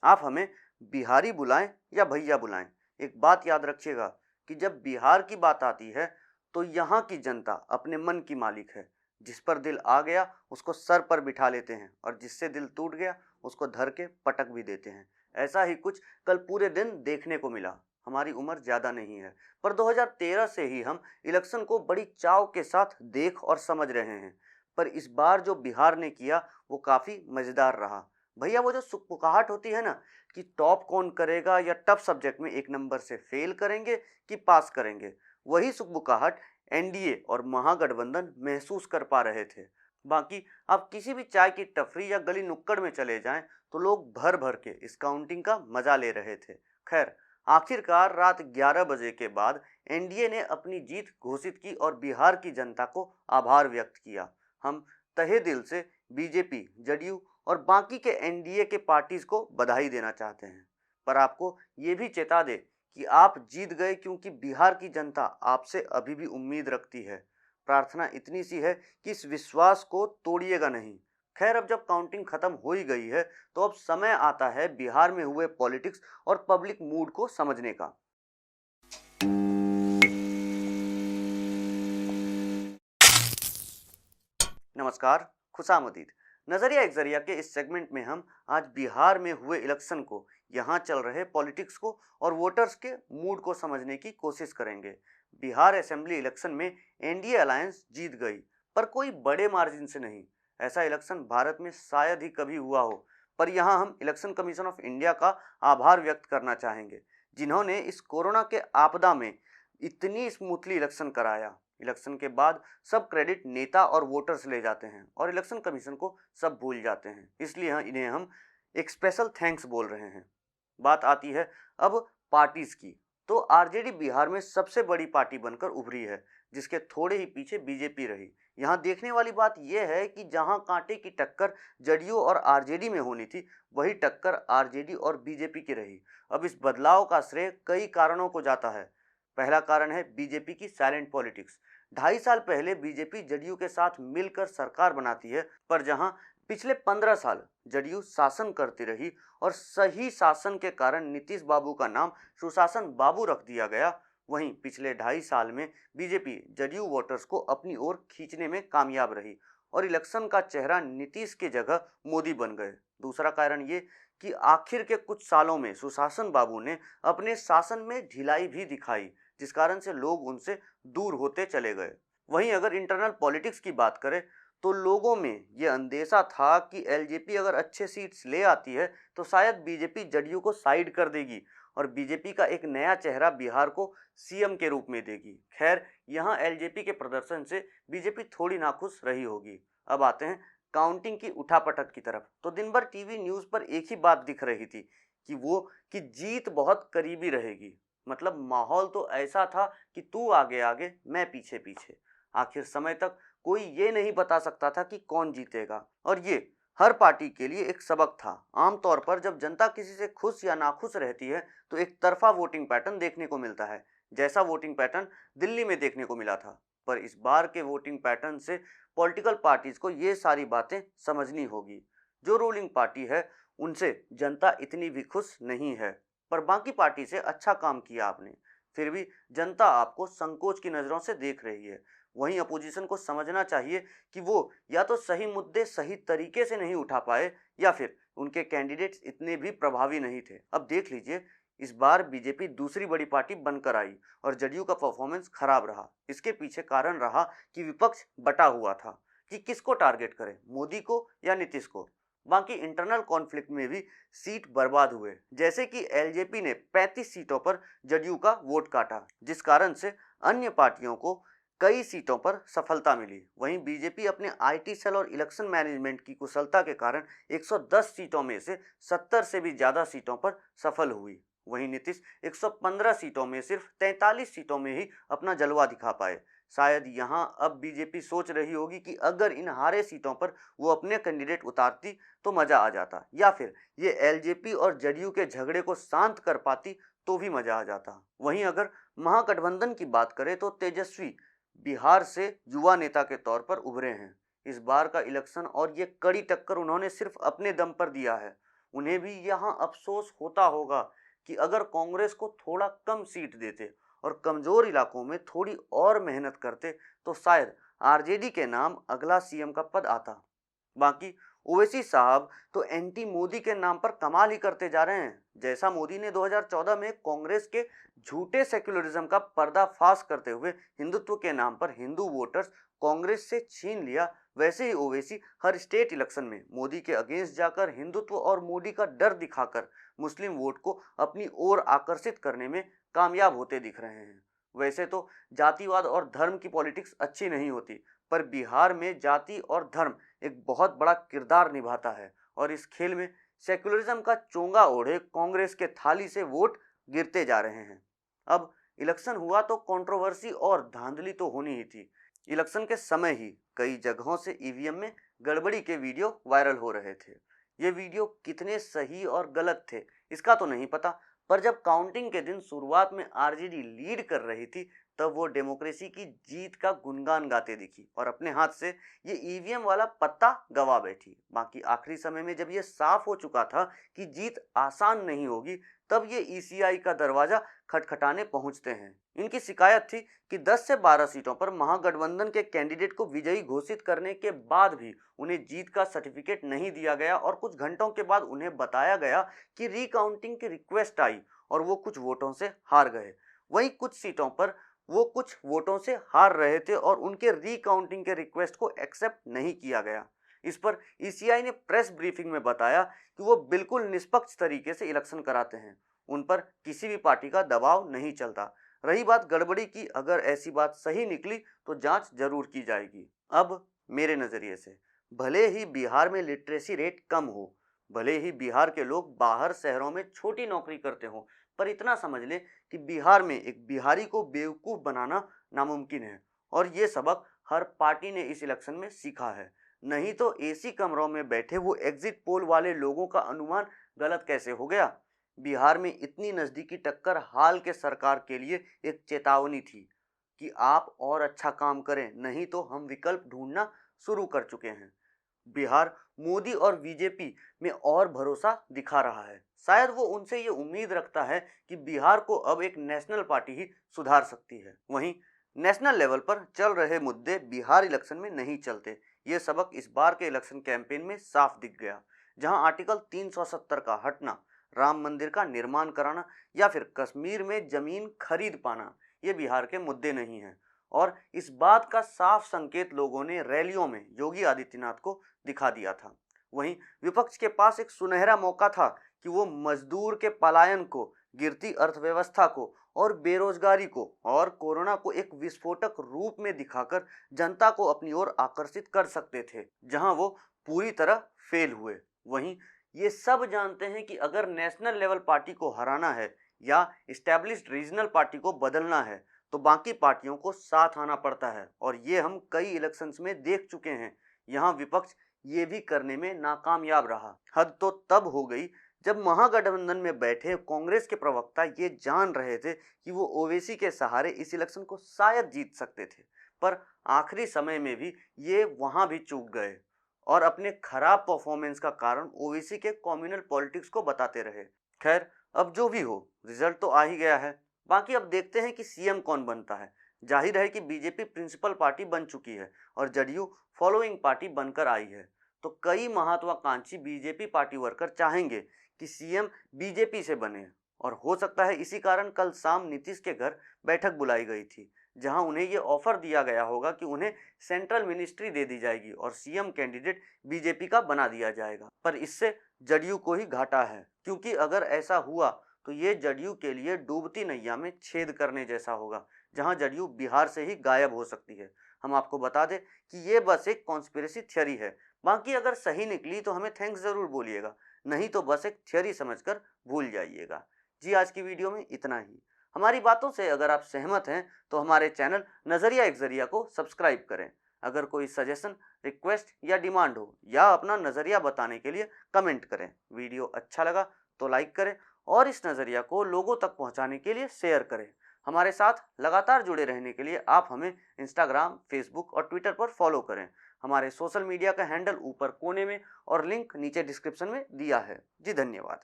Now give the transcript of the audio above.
आप हमें बिहारी बुलाएं या भैया बुलाएं, एक बात याद रखिएगा कि जब बिहार की बात आती है तो यहाँ की जनता अपने मन की मालिक है। जिस पर दिल आ गया उसको सर पर बिठा लेते हैं और जिससे दिल टूट गया उसको धर के पटक भी देते हैं। ऐसा ही कुछ कल पूरे दिन देखने को मिला। हमारी उम्र ज़्यादा नहीं है, पर 2013 से ही हम इलेक्शन को बड़ी चाव के साथ देख और समझ रहे हैं। पर इस बार जो बिहार ने किया वो काफ़ी मज़ेदार रहा। भैया वो जो सुकपुकाहट होती है ना, कि टॉप कौन करेगा या टफ सब्जेक्ट में एक नंबर से फेल करेंगे कि पास करेंगे, वही सुकबुकाहट एनडीए और महागठबंधन महसूस कर पा रहे थे। बाकी आप किसी भी चाय की टपरी या गली नुक्कड़ में चले जाएं तो लोग भर भर के इस काउंटिंग का मजा ले रहे थे। खैर, आखिरकार रात 11 बजे के बाद एनडीए ने अपनी जीत घोषित की और बिहार की जनता को आभार व्यक्त किया। हम तहे दिल से बीजेपी, जदयू और बाकी के एनडीए के पार्टीज को बधाई देना चाहते हैं। पर आपको ये भी चेता दे कि आप जीत गए क्योंकि बिहार की जनता आपसे अभी भी उम्मीद रखती है। प्रार्थना इतनी सी है कि इस विश्वास को तोड़िएगा नहीं। खैर, अब जब काउंटिंग खत्म हो ही गई है तो अब समय आता है बिहार में हुए पॉलिटिक्स और पब्लिक मूड को समझने का। नमस्कार, खुशामदीद। नजरिया एक जरिया के इस सेगमेंट में हम आज बिहार में हुए इलेक्शन को, यहाँ चल रहे पॉलिटिक्स को और वोटर्स के मूड को समझने की कोशिश करेंगे। बिहार असेंबली इलेक्शन में एनडीए अलायंस जीत गई, पर कोई बड़े मार्जिन से नहीं। ऐसा इलेक्शन भारत में शायद ही कभी हुआ हो। पर यहाँ हम इलेक्शन कमीशन ऑफ इंडिया का आभार व्यक्त करना चाहेंगे, जिन्होंने इस कोरोना के आपदा में इतनी स्मूथली इलेक्शन कराया। इलेक्शन के बाद सब क्रेडिट नेता और वोटर्स ले जाते हैं और इलेक्शन कमीशन को सब भूल जाते हैं, इसलिए इन्हें हम एक स्पेशल थैंक्स बोल रहे हैं। बात आती है अब पार्टीज की, तो आरजेडी बिहार में सबसे बड़ी पार्टी बनकर उभरी है, जिसके थोड़े ही पीछे बीजेपी रही। यहाँ देखने वाली बात यह है कि जहां कांटे की टक्कर जदयू और आरजेडी में होनी थी, वही टक्कर आरजेडी और बीजेपी की रही। अब इस बदलाव का श्रेय कई कारणों को जाता है। पहला कारण है बीजेपी की साइलेंट पॉलिटिक्स। 2.5 साल पहले बीजेपी जदयू के साथ मिलकर सरकार बनाती है, पर जहां पिछले 15 साल जदयू शासन करती रही और सही शासन के कारण नीतीश बाबू का नाम सुशासन बाबू रख दिया गया, वहीं पिछले 2.5 साल में बीजेपी जदयू वोटर्स को अपनी ओर खींचने में कामयाब रही और इलेक्शन का चेहरा नीतीश के जगह मोदी बन गए। दूसरा कारण ये कि आखिर के कुछ सालों में सुशासन बाबू ने अपने शासन में ढिलाई भी दिखाई, जिस कारण से लोग उनसे दूर होते चले गए। वहीं अगर इंटरनल पॉलिटिक्स की बात करें तो लोगों में ये अंदेशा था कि एलजेपी अगर अच्छे सीट्स ले आती है तो शायद बीजेपी जदयू को साइड कर देगी और बीजेपी का एक नया चेहरा बिहार को सीएम के रूप में देगी। खैर, यहाँ एलजेपी के प्रदर्शन से बीजेपी थोड़ी नाखुश रही होगी। अब आते हैं काउंटिंग की उठापटक की तरफ। तो दिन भर टीवी न्यूज़ पर एक ही बात दिख रही थी कि वो कि जीत बहुत करीबी रहेगी। मतलब माहौल तो ऐसा था कि तू आगे आगे मैं पीछे पीछे। आखिर समय तक कोई ये नहीं बता सकता था कि कौन जीतेगा, और ये हर पार्टी के लिए एक सबक था। आमतौर पर जब जनता किसी से खुश या नाखुश रहती है तो एक तरफा वोटिंग पैटर्न देखने को मिलता है, जैसा वोटिंग पैटर्न दिल्ली में देखने को मिला था। पर इस बार के वोटिंग पैटर्न से पॉलिटिकल पार्टीज को ये सारी बातें समझनी होगी। जो रूलिंग पार्टी है उनसे जनता इतनी भी खुश नहीं है, पर बाकी पार्टी से अच्छा काम किया आपने, फिर भी जनता आपको संकोच की नज़रों से देख रही है। वहीं अपोजिशन को समझना चाहिए कि वो या तो सही मुद्दे सही तरीके से नहीं उठा पाए या फिर उनके कैंडिडेट्स इतने भी प्रभावी नहीं थे। अब देख लीजिए, इस बार बीजेपी दूसरी बड़ी पार्टी बनकर आई और जदयू का परफॉर्मेंस खराब रहा। इसके पीछे कारण रहा कि विपक्ष बटा हुआ था कि किसको टारगेट करें, मोदी को या नीतीश को। बाकी इंटरनल कॉन्फ्लिक्ट में भी सीट बर्बाद हुए, जैसे कि एलजेपी ने 35 सीटों पर जदयू का वोट काटा, जिस कारण से अन्य पार्टियों को कई सीटों पर सफलता मिली। वहीं बीजेपी अपने आईटी सेल और इलेक्शन मैनेजमेंट की कुशलता के कारण 110 सीटों में से 70 से भी ज़्यादा सीटों पर सफल हुई। वहीं नीतीश 115 सीटों में सिर्फ 43 सीटों में ही अपना जलवा दिखा पाए। शायद यहाँ अब बीजेपी सोच रही होगी कि अगर इन हारे सीटों पर वो अपने कैंडिडेट उतारती तो मज़ा आ जाता, या फिर ये एलजेपी और जदयू के झगड़े को शांत कर पाती तो भी मज़ा आ जाता। वहीं अगर महागठबंधन की बात करें तो तेजस्वी बिहार से युवा नेता के तौर पर उभरे हैं। इस बार का इलेक्शन और ये कड़ी टक्कर उन्होंने सिर्फ अपने दम पर दिया है। उन्हें भी यहाँ अफसोस होता होगा कि अगर कांग्रेस को थोड़ा कम सीट देते और कमजोर इलाकों में थोड़ी और मेहनत करते तो शायद आरजेडी के नाम अगला सीएम का पद आता। बाकी ओवैसी साहब तो एंटी मोदी के नाम पर कमाल ही करते जा रहे हैं। जैसा मोदी ने 2014 में कांग्रेस के झूठे सेक्युलरिज्म का पर्दाफाश करते हुए हिंदुत्व के नाम पर हिंदू वोटर्स कांग्रेस से छीन लिया, वैसे ही ओवैसी हर स्टेट इलेक्शन में मोदी के अगेंस्ट जाकर हिंदुत्व और मोदी का डर दिखाकर मुस्लिम वोट को अपनी ओर आकर्षित करने में कामयाब होते दिख रहे हैं। वैसे तो जातिवाद और धर्म की पॉलिटिक्स अच्छी नहीं होती, पर बिहार में जाति और धर्म एक बहुत बड़ा किरदार निभाता है और इस खेल में सेक्युलरिज्म का चोंगा ओढ़े कांग्रेस के थाली से वोट गिरते जा रहे हैं। अब इलेक्शन हुआ तो कंट्रोवर्सी और धांधली तो होनी ही थी। इलेक्शन के समय ही कई जगहों से ईवीएम में गड़बड़ी के वीडियो वायरल हो रहे थे। ये वीडियो कितने सही और गलत थे इसका तो नहीं पता, पर जब काउंटिंग के दिन शुरुआत में आरजेडी लीड कर रही थी तब वो डेमोक्रेसी की जीत का गुणगान गाते दिखी और अपने हाथ से ये ईवीएम वाला पत्ता गवा बैठी। बाकी आखिरी समय में जब ये साफ हो चुका था कि जीत आसान नहीं होगी, तब ये ईसीआई का दरवाजा खटखटाने पहुंचते हैं। इनकी शिकायत थी कि 10 से 12 सीटों पर महागठबंधन के कैंडिडेट को विजयी घोषित करने के बाद भी उन्हें जीत का सर्टिफिकेट नहीं दिया गया और कुछ घंटों के बाद उन्हें बताया गया कि रिकाउंटिंग की रिक्वेस्ट आई और वो कुछ वोटों से हार गए। वहीं कुछ सीटों पर वो कुछ वोटों से हार रहे थे और उनके रिकाउंटिंग के रिक्वेस्ट को एक्सेप्ट नहीं किया गया। इस पर ईसीआई ने प्रेस ब्रीफिंग में बताया कि वो बिल्कुल निष्पक्ष तरीके से इलेक्शन कराते हैं, उन पर किसी भी पार्टी का दबाव नहीं चलता। रही बात गड़बड़ी की, अगर ऐसी बात सही निकली तो जांच जरूर की जाएगी। अब मेरे नज़रिए से भले ही बिहार में लिटरेसी रेट कम हो, भले ही बिहार के लोग बाहर शहरों में छोटी नौकरी करते हो, पर इतना समझ लें कि बिहार में एक बिहारी को बेवकूफ़ बनाना नामुमकिन है और ये सबक हर पार्टी ने इस इलेक्शन में सीखा है। नहीं तो एसी कमरों में बैठे वो एग्जिट पोल वाले लोगों का अनुमान गलत कैसे हो गया। बिहार में इतनी नज़दीकी टक्कर हाल के सरकार के लिए एक चेतावनी थी कि आप और अच्छा काम करें, नहीं तो हम विकल्प ढूंढना शुरू कर चुके हैं। बिहार मोदी और बीजेपी में और भरोसा दिखा रहा है। शायद वो उनसे ये उम्मीद रखता है कि बिहार को अब एक नेशनल पार्टी ही सुधार सकती है। वहीं नेशनल लेवल पर चल रहे मुद्दे बिहार इलेक्शन में नहीं चलते। ये सबक इस बार के इलेक्शन कैंपेन में साफ दिख गया, जहां आर्टिकल 370 का हटना, राम मंदिर का निर्माण कराना या फिर कश्मीर में जमीन खरीद पाना ये बिहार के मुद्दे नहीं हैं। और इस बात का साफ संकेत लोगों ने रैलियों में योगी आदित्यनाथ को दिखा दिया था। वहीं विपक्ष के पास एक सुनहरा मौका था कि वो मजदूर के पलायन को, गिरती अर्थव्यवस्था को और बेरोजगारी को और कोरोना को एक विस्फोटक रूप में दिखाकर जनता को अपनी ओर आकर्षित कर सकते थे, जहां वो पूरी तरह फेल हुए। वहीं ये सब जानते हैं कि अगर नेशनल लेवल पार्टी को हराना है या इस्टेब्लिश्ड रीजनल पार्टी को बदलना है तो बाकी पार्टियों को साथ आना पड़ता है और ये हम कई इलेक्शंस में देख चुके हैं। यहाँ विपक्ष ये भी करने में नाकामयाब रहा। हद तो तब हो गई जब महागठबंधन में बैठे कांग्रेस के प्रवक्ता ये जान रहे थे कि वो ओवैसी के सहारे इस इलेक्शन को शायद जीत सकते थे, पर आखिरी समय में भी ये वहां भी चूक गए और अपने खराब परफॉर्मेंस का कारण ओवैसी के कम्युनल पॉलिटिक्स को बताते रहे। खैर, अब जो भी हो, रिजल्ट तो आ ही गया है। बाकी अब देखते हैं कि सीएम कौन बनता है। जाहिर है कि बीजेपी प्रिंसिपल पार्टी बन चुकी है और जदयू फॉलोइंग पार्टी बनकर आई है, तो कई महत्वाकांक्षी बीजेपी पार्टी वर्कर चाहेंगे कि सीएम बीजेपी से बने और हो सकता है इसी कारण कल शाम नीतीश के घर बैठक बुलाई गई थी, जहां उन्हें ये ऑफर दिया गया होगा कि उन्हें सेंट्रल मिनिस्ट्री दे दी जाएगी और सीएम कैंडिडेट बीजेपी का बना दिया जाएगा। पर इससे जदयू को ही घाटा है, क्योंकि अगर ऐसा हुआ तो ये जदयू के लिए डूबती नैया में छेद करने जैसा होगा, जहां जदयू बिहार से ही गायब हो सकती है। हम आपको बता दें कि ये बस एक कॉन्स्पिरेसी थ्योरी है। बाकी अगर सही निकली तो हमें थैंक्स जरूर बोलिएगा, नहीं तो बस एक थ्योरी समझकर भूल जाइएगा। जी, आज की वीडियो में इतना ही। हमारी बातों से अगर आप सहमत हैं तो हमारे चैनल नजरिया एक जरिया को सब्सक्राइब करें। अगर कोई सजेशन, रिक्वेस्ट या डिमांड हो या अपना नजरिया बताने के लिए कमेंट करें। वीडियो अच्छा लगा तो लाइक करें और इस नज़रिया को लोगों तक पहुंचाने के लिए शेयर करें। हमारे साथ लगातार जुड़े रहने के लिए आप हमें इंस्टाग्राम, फेसबुक और ट्विटर पर फॉलो करें। हमारे सोशल मीडिया का हैंडल ऊपर कोने में और लिंक नीचे डिस्क्रिप्शन में दिया है। जी धन्यवाद।